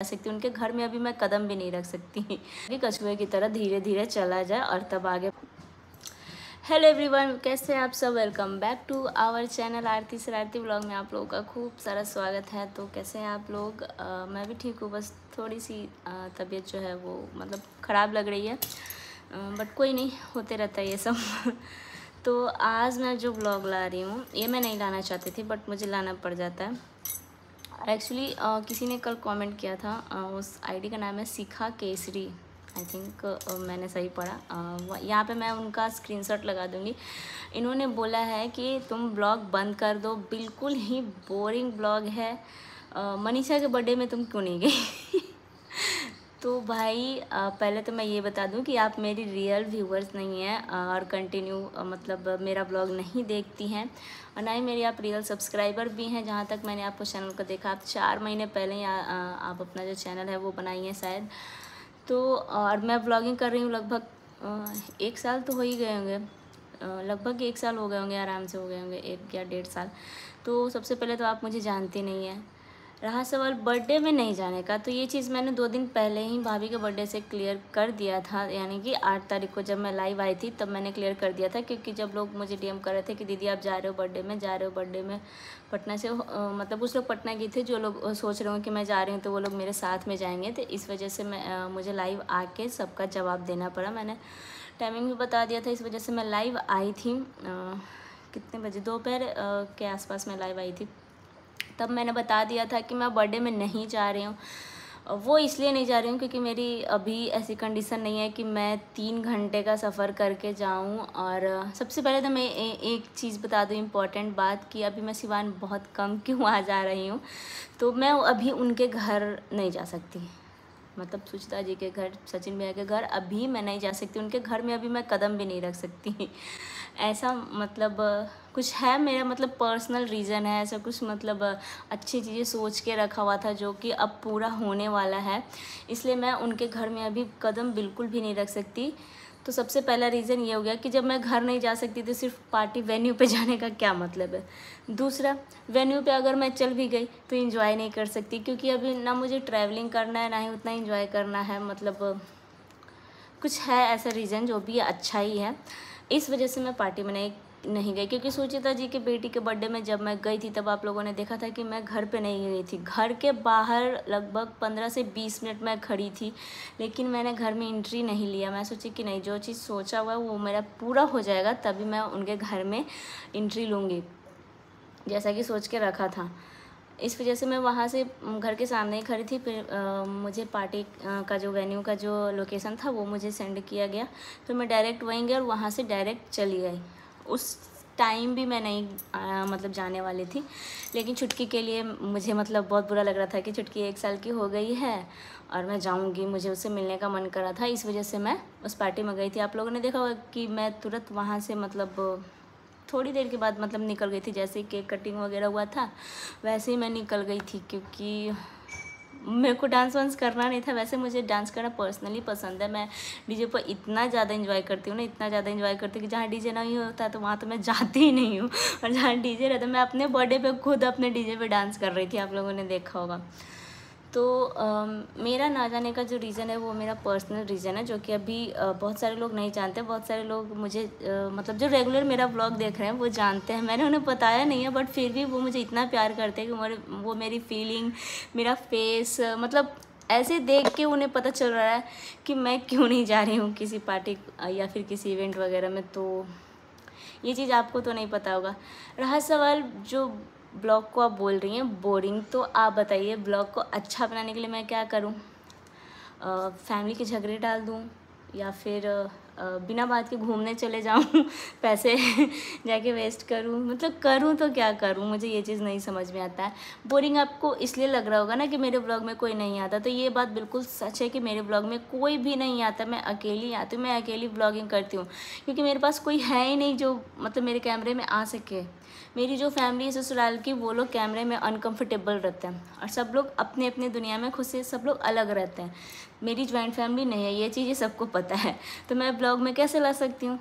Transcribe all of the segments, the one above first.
सकती, उनके घर में अभी मैं कदम भी नहीं रख सकती कि कछुए की तरह धीरे धीरे चला जाए और तब आगे। हेलो एवरीवन, कैसे हैं आप सब। Welcome back to our channel Aarti Shararti blog में आप लोगों का खूब सारा स्वागत है। तो कैसे हैं आप लोग। मैं भी ठीक हूँ, बस थोड़ी सी तबीयत जो है वो मतलब ख़राब लग रही है, बट कोई नहीं, होते रहता है ये सब तो आज मैं जो ब्लॉग ला रही हूँ ये मैं नहीं लाना चाहती थी, बट मुझे लाना पड़ जाता है। एक्चुअली किसी ने कल कमेंट किया था, उस आईडी का नाम है शिखा केसरी, आई थिंक मैंने सही पढ़ा। यहाँ पे मैं उनका स्क्रीनशॉट लगा दूँगी। इन्होंने बोला है कि तुम ब्लॉग बंद कर दो, बिल्कुल ही बोरिंग ब्लॉग है, मनीषा के बर्थडे में तुम क्यों नहीं गई तो भाई पहले तो मैं ये बता दूं कि आप मेरी रियल व्यूवर्स नहीं हैं और कंटिन्यू मतलब मेरा ब्लॉग नहीं देखती हैं, और ना ही मेरी आप रियल सब्सक्राइबर भी हैं। जहाँ तक मैंने आपको चैनल को देखा, आप 4 महीने पहले ही आप अपना जो चैनल है वो बनाई हैं शायद। तो और मैं ब्लॉगिंग कर रही हूँ लगभग 1 साल तो हो ही गए होंगे, लगभग 1 साल हो गए होंगे, आराम से हो गए होंगे 1 या 1.5 साल। तो सबसे पहले तो आप मुझे जानते नहीं हैं। रहा सवाल बर्थडे में नहीं जाने का, तो ये चीज़ मैंने 2 दिन पहले ही भाभी के बर्थडे से क्लियर कर दिया था, यानी कि 8 तारीख को जब मैं लाइव आई थी तब मैंने क्लियर कर दिया था। क्योंकि जब लोग मुझे डीएम कर रहे थे कि दीदी आप जा रहे हो बर्थडे में, जा रहे हो बर्थडे में पटना से, मतलब कुछ लोग पटना गए थे, जो लोग सोच रहे हो कि मैं जा रही हूँ तो वो लोग मेरे साथ में जाएंगे, तो इस वजह से मैं मुझे लाइव आके सबका जवाब देना पड़ा। मैंने टाइमिंग भी बता दिया था, इस वजह से मैं लाइव आई थी। कितने बजे, दोपहर के आसपास मैं लाइव आई थी। तब मैंने बता दिया था कि मैं बर्थडे में नहीं जा रही हूँ। वो इसलिए नहीं जा रही हूँ क्योंकि मेरी अभी ऐसी कंडीशन नहीं है कि मैं 3 घंटे का सफ़र करके जाऊँ। और सबसे पहले तो मैं एक चीज़ बता दूँ इम्पॉर्टेंट बात, कि अभी मैं सिवान बहुत कम क्यों आ जा रही हूँ। तो मैं अभी उनके घर नहीं जा सकती, मतलब सुचिता जी के घर, सचिन भैया के घर अभी मैं नहीं जा सकती, उनके घर में अभी मैं कदम भी नहीं रख सकती ऐसा मतलब कुछ है मेरा, मतलब पर्सनल रीज़न है ऐसा कुछ, मतलब अच्छी चीज़ें सोच के रखा हुआ था जो कि अब पूरा होने वाला है, इसलिए मैं उनके घर में अभी कदम बिल्कुल भी नहीं रख सकती। तो सबसे पहला रीज़न ये हो गया कि जब मैं घर नहीं जा सकती तो सिर्फ पार्टी वेन्यू पे जाने का क्या मतलब है। दूसरा, वेन्यू पे अगर मैं चल भी गई तो एंजॉय नहीं कर सकती, क्योंकि अभी ना मुझे ट्रैवलिंग करना है ना ही उतना एंजॉय करना है, मतलब कुछ है ऐसा रीज़न जो भी अच्छा ही है। इस वजह से मैं पार्टी में नहीं गई। क्योंकि सुचिता जी के बेटी के बर्थडे में जब मैं गई थी तब आप लोगों ने देखा था कि मैं घर पे नहीं गई थी, घर के बाहर लगभग 15 से 20 मिनट मैं खड़ी थी, लेकिन मैंने घर में एंट्री नहीं लिया। मैं सोची कि नहीं, जो चीज़ सोचा हुआ वो मेरा पूरा हो जाएगा तभी मैं उनके घर में एंट्री लूँगी, जैसा कि सोच के रखा था। इस वजह से मैं वहाँ से घर के सामने ही खड़ी थी। फिर मुझे पार्टी का जो वेन्यू का जो लोकेशन था वो मुझे सेंड किया गया, फिर मैं डायरेक्ट वहीं गई और वहाँ से डायरेक्ट चली गई। उस टाइम भी मैं नहीं मतलब जाने वाली थी, लेकिन छुटकी के लिए मुझे मतलब बहुत बुरा लग रहा था कि छुटकी 1 साल की हो गई है और मैं जाऊँगी, मुझे उससे मिलने का मन कर रहा था, इस वजह से मैं उस पार्टी में गई थी। आप लोगों ने देखा होगा कि मैं तुरंत वहाँ से मतलब थोड़ी देर के बाद मतलब निकल गई थी, जैसे केक कटिंग वगैरह हुआ था वैसे ही मैं निकल गई थी, क्योंकि मेरे को डांस वांस करना नहीं था। वैसे मुझे डांस करना पर्सनली पसंद है, मैं डीजे पर इतना ज़्यादा एंजॉय करती हूँ ना, इतना ज़्यादा एंजॉय करती हूँ कि जहाँ डीजे नहीं होता तो वहाँ तो मैं जाती ही नहीं हूँ, और जहाँ डीजे रहता मैं अपने बर्थडे पे खुद अपने डीजे पे डांस कर रही थी, आप लोगों ने देखा होगा। तो मेरा ना जाने का जो रीज़न है वो मेरा पर्सनल रीज़न है, जो कि अभी बहुत सारे लोग नहीं जानते। बहुत सारे लोग मुझे मतलब जो रेगुलर मेरा ब्लॉग देख रहे हैं वो जानते हैं, मैंने उन्हें बताया नहीं है, बट फिर भी वो मुझे इतना प्यार करते हैं कि वो मेरी फीलिंग, मेरा फेस, मतलब ऐसे देख के उन्हें पता चल रहा है कि मैं क्यों नहीं जा रही हूँ किसी पार्टी या फिर किसी इवेंट वगैरह में। तो ये चीज़ आपको तो नहीं पता होगा। रहा सवाल जो ब्लॉग को आप बोल रही हैं बोरिंग, तो आप बताइए ब्लॉग को अच्छा बनाने के लिए मैं क्या करूं। फैमिली के झगड़े डाल दूं या फिर बिना बात के घूमने चले जाऊं पैसे जाके वेस्ट करूं, मतलब करूं तो क्या करूं, मुझे ये चीज़ नहीं समझ में आता है। बोरिंग आपको इसलिए लग रहा होगा ना कि मेरे ब्लॉग में कोई नहीं आता, तो ये बात बिल्कुल सच है कि मेरे ब्लॉग में कोई भी नहीं आता, मैं अकेली आती हूँ, मैं अकेली ब्लॉगिंग करती हूँ, क्योंकि मेरे पास कोई है ही नहीं जो मतलब मेरे कैमरे में आ सके। मेरी जो फैमिली है ससुराल की, वो लोग कैमरे में अनकंफर्टेबल रहते हैं और सब लोग अपने अपने दुनिया में खुद से सब लोग अलग रहते हैं। मेरी ज्वाइंट फैमिली नहीं है, ये चीज़ें सबको पता है, तो मैं ब्लॉग में कैसे ला सकती हूँ।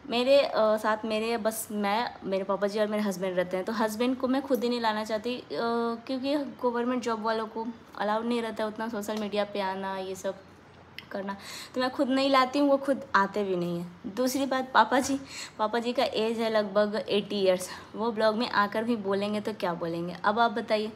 मेरे साथ मेरे बस मैं, मेरे पापा जी और मेरे हस्बैंड रहते हैं। तो हस्बैंड को मैं खुद ही नहीं लाना चाहती, क्योंकि गवर्नमेंट जॉब वालों को अलाउड नहीं रहता उतना सोशल मीडिया पे आना, ये सब करना। तो मैं खुद नहीं लाती हूँ, वो खुद आते भी नहीं हैं। दूसरी बात, पापा जी का एज है लगभग 80 ईयर्स। वो ब्लॉग में आकर भी बोलेंगे तो क्या बोलेंगे। अब आप बताइए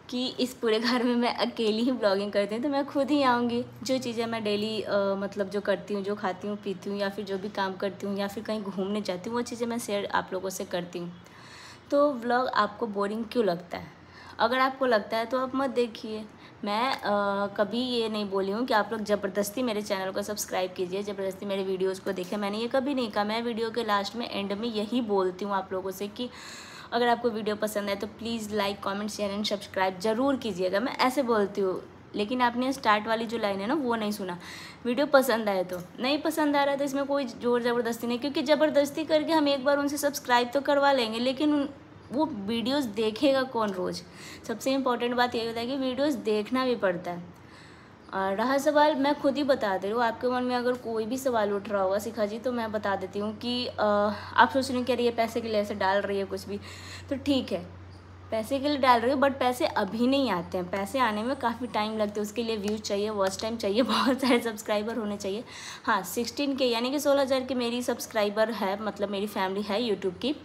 कि इस पूरे घर में मैं अकेली ही ब्लॉगिंग करती हूँ, तो मैं खुद ही आऊँगी। जो चीज़ें मैं डेली मतलब जो करती हूँ, जो खाती हूँ पीती हूँ, या फिर जो भी काम करती हूँ, या फिर कहीं घूमने जाती हूँ, वो चीज़ें मैं शेयर आप लोगों से करती हूँ। तो व्लॉग आपको बोरिंग क्यों लगता है? अगर आपको लगता है तो आप मत देखिए। मैं कभी ये नहीं बोली हूँ कि आप लोग ज़बरदस्ती मेरे चैनल को सब्सक्राइब कीजिए, ज़बरदस्ती मेरे वीडियोज़ को देखें। मैंने ये कभी नहीं कहा। मैं वीडियो के लास्ट में, एंड में यही बोलती हूँ आप लोगों से कि अगर आपको वीडियो पसंद है तो please like, comment, share and subscribe ज़रूर कीजिएगा। मैं ऐसे बोलती हूँ। लेकिन आपने स्टार्ट वाली जो लाइन है ना, वो नहीं सुना। वीडियो पसंद आए तो, नहीं पसंद आ रहा है तो इसमें कोई ज़ोर ज़बरदस्ती नहीं, क्योंकि ज़बरदस्ती करके हम एक बार उनसे सब्सक्राइब तो करवा लेंगे, लेकिन वो वीडियोस देखेगा कौन रोज़? सबसे इम्पोर्टेंट बात ये होता है कि वीडियोस देखना भी पड़ता है। और रहा सवाल, मैं खुद ही बता दे रही हूँ, आपके मन में अगर कोई भी सवाल उठ रहा होगा शिखा जी, तो मैं बता देती हूँ कि आप सोच रहे हैं कि अरे ये पैसे के लिए ऐसे डाल रही है कुछ भी, तो ठीक है, पैसे के लिए डाल रही हो, बट पैसे अभी नहीं आते हैं। पैसे आने में काफ़ी टाइम लगता है। उसके लिए व्यूज़ चाहिए, वॉच टाइम चाहिए, बहुत सारे सब्सक्राइबर होने चाहिए। हाँ, 16K यानी कि 16,000 की मेरी सब्सक्राइबर है, मतलब मेरी फैमिली है यूट्यूब की,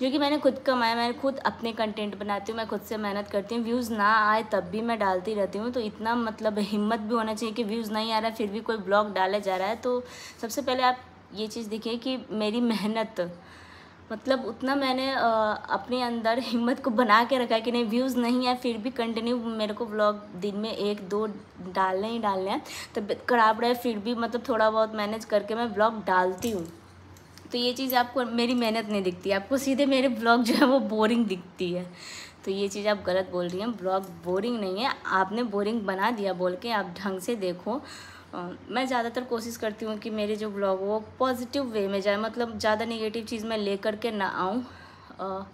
जो कि मैंने खुद कमाया। मैं खुद अपने कंटेंट बनाती हूँ, मैं खुद से मेहनत करती हूँ। व्यूज़ ना आए तब भी मैं डालती रहती हूँ। तो इतना मतलब हिम्मत भी होना चाहिए कि व्यूज़ नहीं आ रहा है फिर भी कोई ब्लॉग डाला जा रहा है। तो सबसे पहले आप ये चीज़ देखिए कि मेरी मेहनत, मतलब उतना मैंने अपने अंदर हिम्मत को बना के रखा है कि नहीं, व्यूज़ नहीं है फिर भी कंटिन्यू मेरे को व्लॉग दिन में 1-2 डालने ही डालने हैं। तबीयत खराब रहे फिर भी मतलब थोड़ा बहुत मैनेज करके मैं व्लॉग डालती हूँ। तो ये चीज़ आपको मेरी मेहनत नहीं दिखती, आपको सीधे मेरे ब्लॉग जो है वो बोरिंग दिखती है। तो ये चीज़ आप गलत बोल रही हैं। ब्लॉग बोरिंग नहीं है, आपने बोरिंग बना दिया बोल के। आप ढंग से देखो। मैं ज़्यादातर कोशिश करती हूँ कि मेरे जो ब्लॉग वो पॉजिटिव वे में जाए, मतलब ज़्यादा नेगेटिव चीज़ मैं ले कर के ना आऊँ।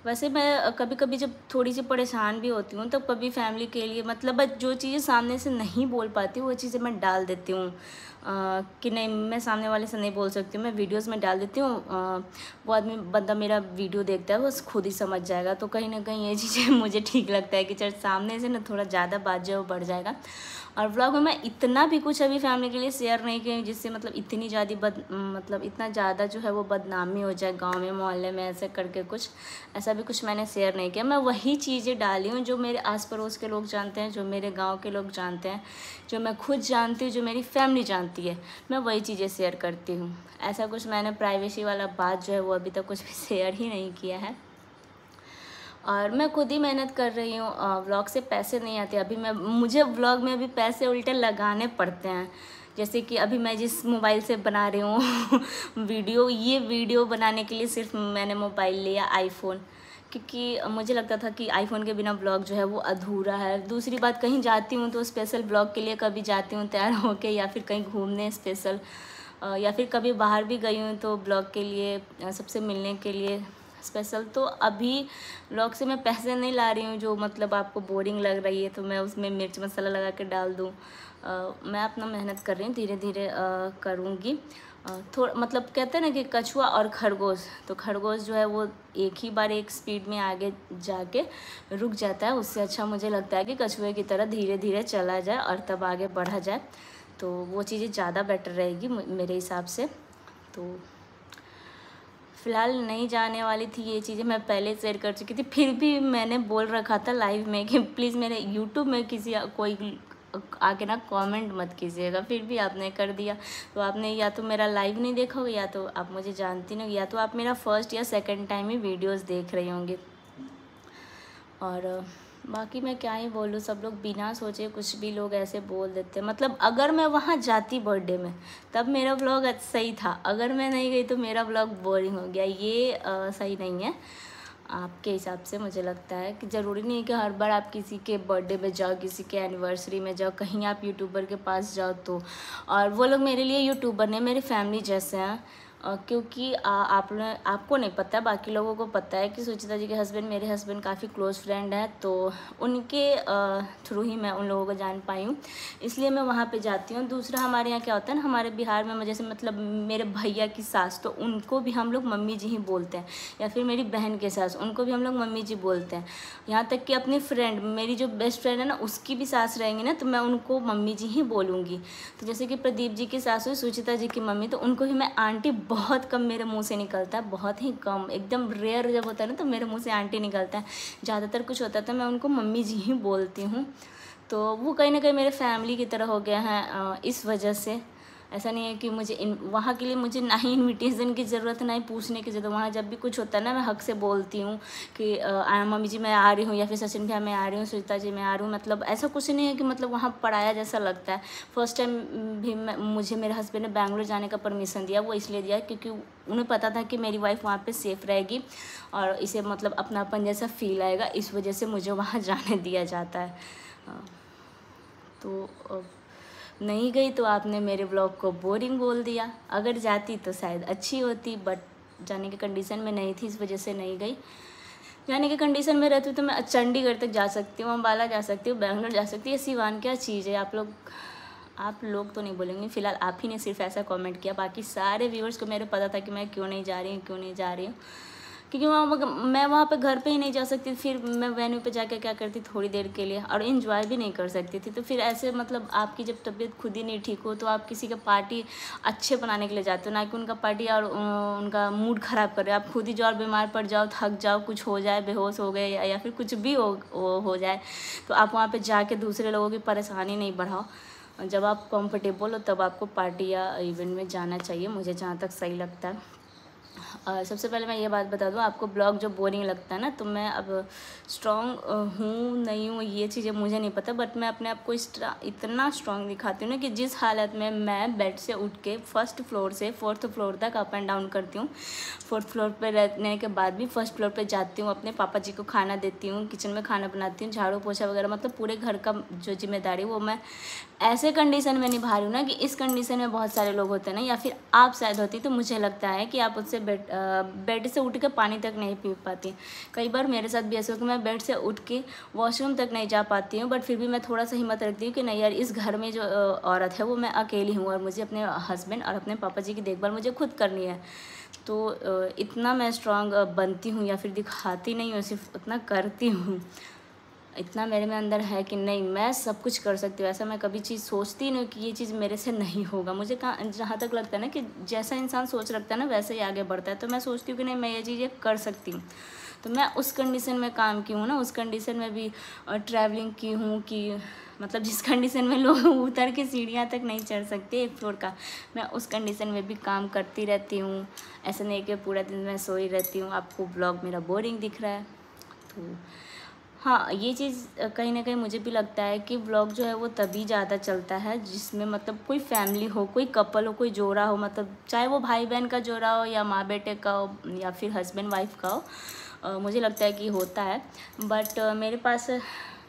वैसे मैं कभी कभी जब थोड़ी सी परेशान भी होती हूँ, तो कभी फैमिली के लिए, मतलब जो चीज़ें सामने से नहीं बोल पाती वो चीज़ें मैं डाल देती हूँ। कि नहीं, मैं सामने वाले से नहीं बोल सकती हूँ, मैं वीडियोस में डाल देती हूँ। वो आदमी, बंदा मेरा वीडियो देखता है, वो खुद ही समझ जाएगा। तो कहीं ना कहीं ये चीज़ें मुझे ठीक लगता है कि चल सामने से ना थोड़ा ज़्यादा बात जो है वो बढ़ जाएगा। और व्लॉग में मैं इतना भी कुछ अभी फैमिली के लिए शेयर नहीं की जिससे मतलब इतनी ज़्यादा मतलब इतना ज़्यादा जो है वो बदनामी हो जाए गांव में, मोहल्ले में, ऐसे करके कुछ ऐसा भी कुछ मैंने शेयर नहीं किया। मैं वही चीज़ें डाली हूँ जो मेरे आस पड़ोस के लोग जानते हैं, जो मेरे गांव के लोग जानते हैं, जो मैं खुद जानती हूँ, जो मेरी फैमिली जानती है, मैं वही चीज़ें शेयर करती हूँ। ऐसा कुछ मैंने प्राइवेसी वाला बात जो है वो अभी तक कुछ भी शेयर ही नहीं किया है। और मैं खुद ही मेहनत कर रही हूँ। व्लॉग से पैसे नहीं आते अभी। मुझे व्लॉग में अभी पैसे उल्टे लगाने पड़ते हैं। जैसे कि अभी मैं जिस मोबाइल से बना रही हूँ ये वीडियो बनाने के लिए सिर्फ मैंने मोबाइल लिया आईफोन, क्योंकि मुझे लगता था कि आईफोन के बिना ब्लॉग जो है वो अधूरा है। दूसरी बात, कहीं जाती हूँ तो स्पेशल ब्लॉग के लिए कभी जाती हूँ तैयार होके, या फिर कहीं घूमने स्पेशल, या फिर कभी बाहर भी गई हूँ तो ब्लॉग के लिए, सबसे मिलने के लिए स्पेशल। तो अभी व्लॉग से मैं पैसे नहीं ला रही हूँ जो मतलब आपको बोरिंग लग रही है तो मैं उसमें मिर्च मसाला लगा के डाल दूँ। मैं अपना मेहनत कर रही हूँ, धीरे धीरे करूँगी। थोड़ा मतलब कहते हैं ना कि कछुआ और खरगोश, तो खरगोश जो है वो एक ही बार एक स्पीड में आगे जाके रुक जाता है। उससे अच्छा मुझे लगता है कि कछुए की तरह धीरे धीरे चला जाए और तब आगे बढ़ा जाए, तो वो चीज़ें ज़्यादा बेटर रहेगी मेरे हिसाब से। तो फ़िलहाल नहीं जाने वाली थी ये चीज़ें, मैं पहले शेयर कर चुकी थी, फिर भी मैंने बोल रखा था लाइव में कि प्लीज़ मेरे यूट्यूब में कोई आके ना कमेंट मत कीजिएगा, फिर भी आपने कर दिया। तो आपने या तो मेरा लाइव नहीं देखा होगा, या तो आप मुझे जानती नहीं, या तो आप मेरा फर्स्ट या सेकंड टाइम ही वीडियोस देख रहे होंगे। और बाकी मैं क्या ही बोलूँ, सब लोग बिना सोचे कुछ भी लोग ऐसे बोल देते हैं। मतलब अगर मैं वहाँ जाती बर्थडे में तब मेरा व्लॉग सही था, अगर मैं नहीं गई तो मेरा व्लॉग बोरिंग हो गया। ये सही नहीं है आपके हिसाब से। मुझे लगता है कि ज़रूरी नहीं है कि हर बार आप किसी के बर्थडे में जाओ, किसी के एनिवर्सरी में जाओ, कहीं आप यूट्यूबर के पास जाओ तो। और वो लोग मेरे लिए यूट्यूबर नहीं, मेरी फैमिली जैसे हैं। क्योंकि आपको नहीं पता, बाकी लोगों को पता है कि सुचिता जी के हस्बैंड मेरे हस्बैंड काफ़ी क्लोज़ फ्रेंड हैं, तो उनके थ्रू ही मैं उन लोगों को जान पाई हूँ, इसलिए मैं वहाँ पे जाती हूँ। दूसरा जैसे यहाँ क्या होता है ना, हमारे बिहार में जैसे मतलब मेरे भैया की सास, तो उनको भी हम लोग मम्मी जी ही बोलते हैं, या फिर मेरी बहन के सास, उनको भी हम लोग मम्मी जी बोलते हैं। यहाँ तक कि अपनी फ्रेंड, मेरी जो बेस्ट फ्रेंड है ना, उसकी भी सास रहेंगी ना, तो मैं उनको मम्मी जी ही बोलूँगी। तो जैसे कि प्रदीप जी की सास हुई सुचिता जी की मम्मी, तो उनको भी मैं आंटी बहुत कम मेरे मुँह से निकलता है, बहुत ही कम, एकदम रेयर जब होता है ना तो मेरे मुँह से आंटी निकलता है। ज़्यादातर कुछ होता है तो मैं उनको मम्मी जी ही बोलती हूँ। तो वो कहीं ना कहीं मेरे फैमिली की तरह हो गया है। इस वजह से ऐसा नहीं है कि मुझे वहाँ के लिए मुझे ना ही इनविटेशन की ज़रूरत, ना ही पूछने की ज़रूरत। वहाँ जब भी कुछ होता है ना, मैं हक से बोलती हूँ कि मम्मी जी मैं आ रही हूँ, या फिर सचिन भैया मैं आ रही हूँ, सुचिता जी मैं आ रही हूँ। मतलब ऐसा कुछ नहीं है कि मतलब वहाँ पढ़ाया जैसा लगता है। फर्स्ट टाइम भी मुझे मेरे हस्बैंड ने बैंगलोर जाने का परमिशन दिया, वो इसलिए दिया क्योंकि उन्हें पता था कि मेरी वाइफ वहाँ पर सेफ़ रहेगी और इसे मतलब अपनापन जैसा फील आएगा, इस वजह से मुझे वहाँ जाने दिया जाता है। तो नहीं गई तो आपने मेरे ब्लॉग को बोरिंग बोल दिया, अगर जाती तो शायद अच्छी होती, बट जाने की कंडीशन में नहीं थी, इस वजह से नहीं गई। जाने की कंडीशन में रहती तो मैं चंडीगढ़ तक जा सकती हूँ, अम्बाला जा सकती हूँ, बैंगलोर जा सकती हूँ, सिवान क्या चीज़ है। आप लोग तो नहीं बोलेंगे, फ़िलहाल आप ही ने सिर्फ ऐसा कमेंट किया, बाकी सारे व्यूअर्स को मेरे पता था कि मैं क्यों नहीं जा रही हूँ, क्योंकि मैं वहाँ पे घर पे ही नहीं जा सकती, फिर मैं वेन्यू पे जाकर क्या करती थोड़ी देर के लिए, और इन्जॉय भी नहीं कर सकती थी। तो फिर ऐसे मतलब आपकी जब तबीयत खुद ही नहीं ठीक हो तो आप किसी का पार्टी अच्छे बनाने के लिए जाते हो, ना कि उनका पार्टी और उनका मूड ख़राब कर रहे हो। आप खुद ही जो और बीमार पड़ जाओ, थक जाओ, कुछ हो जाए, बेहोश हो गए या फिर कुछ भी हो जाए, तो आप वहाँ पर जाके दूसरे लोगों की परेशानी नहीं बढ़ाओ। जब आप कंफर्टेबल हो तब आपको पार्टी या इवेंट में जाना चाहिए, मुझे जहाँ तक सही लगता है। सबसे पहले मैं ये बात बता दूँ, आपको ब्लॉग जो बोरिंग लगता है ना, तो मैं अब स्ट्रॉन्ग हूँ नहीं हूँ ये चीज़ें मुझे नहीं पता, बट मैं अपने आप को इतना स्ट्रॉन्ग दिखाती हूँ ना कि जिस हालत में मैं बेड से उठ के फर्स्ट फ्लोर से फोर्थ फ्लोर तक अप एंड डाउन करती हूँ, फोर्थ फ्लोर पर रहने के बाद भी फर्स्ट फ्लोर पर जाती हूँ, अपने पापा जी को खाना देती हूँ, किचन में खाना बनाती हूँ, झाड़ू पोछा वगैरह, मतलब पूरे घर का जो जिम्मेदारी वो मैं ऐसे कंडीशन में निभा रही हूँ ना कि इस कंडीशन में बहुत सारे लोग होते हैं ना, या फिर आप शायद होती, तो मुझे लगता है कि आप उससे बेड से उठ के पानी तक नहीं पी पाती। कई बार मेरे साथ भी ऐसा हो कि मैं बेड से उठ के वॉशरूम तक नहीं जा पाती हूँ, बट फिर भी मैं थोड़ा सा हिम्मत रखती हूँ कि नहीं यार, इस घर में जो औरत है वो मैं अकेली हूँ और मुझे अपने हस्बैंड और अपने पापा जी की देखभाल मुझे खुद करनी है। तो इतना मैं स्ट्रांग बनती हूँ, या फिर दिखाती नहीं हूँ, सिर्फ उतना करती हूँ। इतना मेरे में अंदर है कि नहीं, मैं सब कुछ कर सकती हूँ। ऐसा मैं कभी चीज़ सोचती नहीं कि ये चीज़ मेरे से नहीं होगा। मुझे जहाँ तक लगता है ना कि जैसा इंसान सोच रखता है ना वैसे ही आगे बढ़ता है, तो मैं सोचती हूँ कि नहीं, मैं ये चीज़ें कर सकती हूँ। तो मैं उस कंडीशन में काम की हूँ ना, उस कंडीशन में भी ट्रैवलिंग की हूँ कि मतलब जिस कंडीशन में लोग उतर के सीढ़ियाँ तक नहीं चढ़ सकते एक फ्लोर का, मैं उस कंडीशन में भी काम करती रहती हूँ। ऐसा नहीं कि पूरा दिन मैं सोई रहती हूँ। आपको ब्लॉग मेरा बोरिंग दिख रहा है, तो हाँ, ये चीज़ कहीं ना कहीं मुझे भी लगता है कि व्लॉग जो है वो तभी ज़्यादा चलता है जिसमें मतलब कोई फैमिली हो, कोई कपल हो, कोई जोड़ा हो, मतलब चाहे वो भाई बहन का जोड़ा हो या माँ बेटे का हो या फिर हस्बैंड वाइफ का हो। मुझे लगता है कि होता है, बट मेरे पास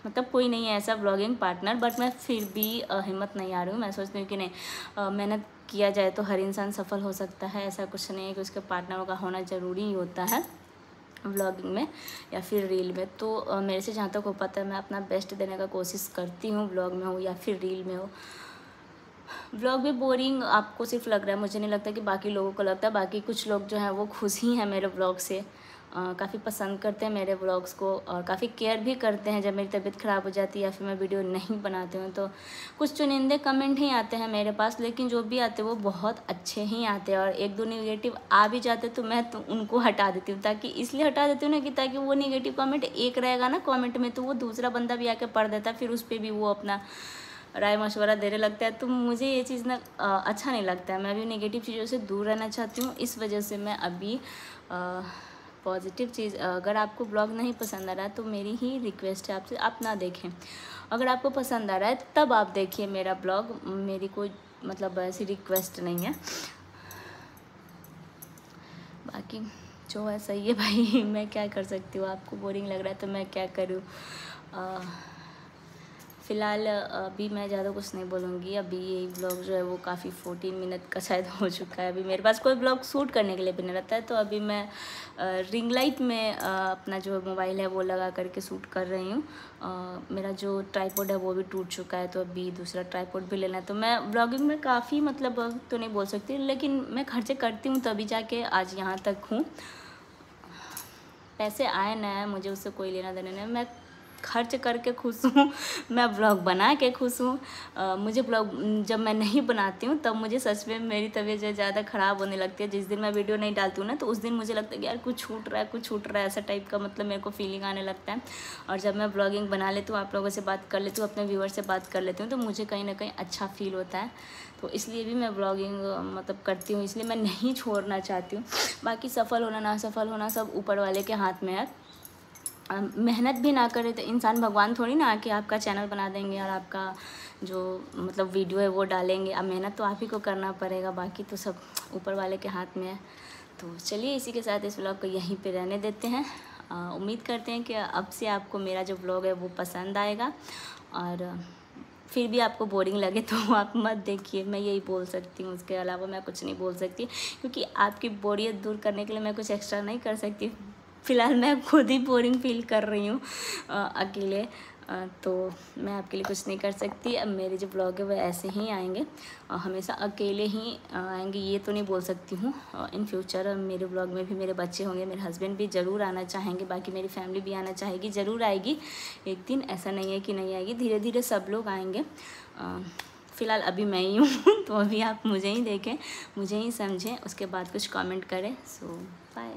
मतलब कोई नहीं है ऐसा व्लॉगिंग पार्टनर। बट मैं फिर भी हिम्मत नहीं आ रही हूँ। मैं सोचती हूँ कि नहीं, मेहनत किया जाए तो हर इंसान सफल हो सकता है। ऐसा कुछ नहीं है कि उसके पार्टनरों का होना ज़रूरी ही होता है व्लॉगिंग में या फिर रील में। तो मेरे से जहाँ तक हो पाता है मैं अपना बेस्ट देने का कोशिश करती हूँ, व्लॉग में हो या फिर रील में हो। व्लॉग भी बोरिंग आपको सिर्फ लग रहा है, मुझे नहीं लगता कि बाकी लोगों को लगता है। बाकी कुछ लोग जो हैं वो खुश ही हैं मेरे व्लॉग से, काफ़ी पसंद करते हैं मेरे व्लॉग्स को और काफ़ी केयर भी करते हैं। जब मेरी तबीयत ख़राब हो जाती है या फिर मैं वीडियो नहीं बनाती हूँ तो कुछ चुनिंदे कमेंट ही आते हैं मेरे पास, लेकिन जो भी आते हैं वो बहुत अच्छे ही आते हैं। और एक दो नेगेटिव आ भी जाते तो मैं तो उनको हटा देती हूँ, ताकि इसलिए हटा देती हूँ ना कि ताकि वो नेगेटिव कमेंट एक रहेगा ना कमेंट में, तो वो दूसरा बंदा भी आके पढ़ देता है, फिर उस पर भी वो अपना राय मशवरा देने लगता है। तो मुझे ये चीज़ ना अच्छा नहीं लगता है। मैं भी नेगेटिव चीज़ों से दूर रहना चाहती हूँ, इस वजह से मैं अभी पॉजिटिव चीज़। अगर आपको ब्लॉग नहीं पसंद आ रहा है तो मेरी ही रिक्वेस्ट है आपसे, आप ना देखें। अगर आपको पसंद आ रहा है तब आप देखिए मेरा ब्लॉग, मेरी कोई मतलब ऐसी रिक्वेस्ट नहीं है। बाकी जो है सही है भाई, मैं क्या कर सकती हूँ। आपको बोरिंग लग रहा है तो मैं क्या करूँ। फ़िलहाल अभी मैं ज़्यादा कुछ नहीं बोलूँगी। अभी ये ब्लॉग जो है वो काफ़ी 14 मिनट का शायद हो चुका है। अभी मेरे पास कोई ब्लॉग शूट करने के लिए भी नहीं रहता है, तो अभी मैं रिंग लाइट में अपना जो मोबाइल है वो लगा करके शूट कर रही हूँ। मेरा जो ट्राइपॉड है वो भी टूट चुका है, तो अभी दूसरा ट्राइपॉड भी लेना है। तो मैं ब्लॉगिंग में काफ़ी मतलब तो नहीं बोल सकती, लेकिन मैं खर्चे करती हूँ तभी जाके आज यहाँ तक हूँ। पैसे आए ना आए मुझे उससे कोई लेना देना नहीं, मैं खर्च करके खुश हूँ, मैं ब्लॉग बना के खुश हूँ। मुझे ब्लॉग जब मैं नहीं बनाती हूँ तब मुझे सच में मेरी तबीयत जो ज़्यादा ख़राब होने लगती है। जिस दिन मैं वीडियो नहीं डालती हूँ ना, तो उस दिन मुझे लगता है कि यार कुछ छूट रहा है, कुछ छूट रहा है, ऐसा टाइप का मतलब मेरे को फीलिंग आने लगता है। और जब मैं ब्लॉगिंग बना लेती हूँ, आप लोगों से बात कर लेती हूँ, अपने व्यूअर से बात कर लेती हूँ, तो मुझे कहीं ना कहीं अच्छा फील होता है। तो इसलिए भी मैं ब्लॉगिंग मतलब करती हूँ, इसलिए मैं नहीं छोड़ना चाहती हूँ। बाकी सफल होना ना सफल होना सब ऊपर वाले के हाथ में है। मेहनत भी ना करे तो इंसान भगवान थोड़ी ना आके आपका चैनल बना देंगे और आपका जो मतलब वीडियो है वो डालेंगे। अब मेहनत तो आप ही को करना पड़ेगा, बाकी तो सब ऊपर वाले के हाथ में है। तो चलिए इसी के साथ इस व्लॉग को यहीं पे रहने देते हैं। उम्मीद करते हैं कि अब से आपको मेरा जो व्लॉग है वो पसंद आएगा, और फिर भी आपको बोरिंग लगे तो आप मत देखिए, मैं यही बोल सकती हूँ। उसके अलावा मैं कुछ नहीं बोल सकती, क्योंकि आपकी बोरियत दूर करने के लिए मैं कुछ एक्स्ट्रा नहीं कर सकती। फ़िलहाल मैं खुद ही बोरिंग फील कर रही हूँ अकेले, तो मैं आपके लिए कुछ नहीं कर सकती। अब मेरे जो ब्लॉग है वो ऐसे ही आएंगे, हमेशा अकेले ही आएंगे, ये तो नहीं बोल सकती हूँ। इन फ्यूचर मेरे ब्लॉग में भी मेरे बच्चे होंगे, मेरे हस्बैंड भी ज़रूर आना चाहेंगे, बाकी मेरी फैमिली भी आना चाहेगी, ज़रूर आएगी एक दिन, ऐसा नहीं है कि नहीं आएगी, धीरे धीरे सब लोग आएंगे। फ़िलहाल अभी मैं ही हूँ तो अभी आप मुझे ही देखें, मुझे ही समझें, उसके बाद कुछ कमेंट करें। सो बाय।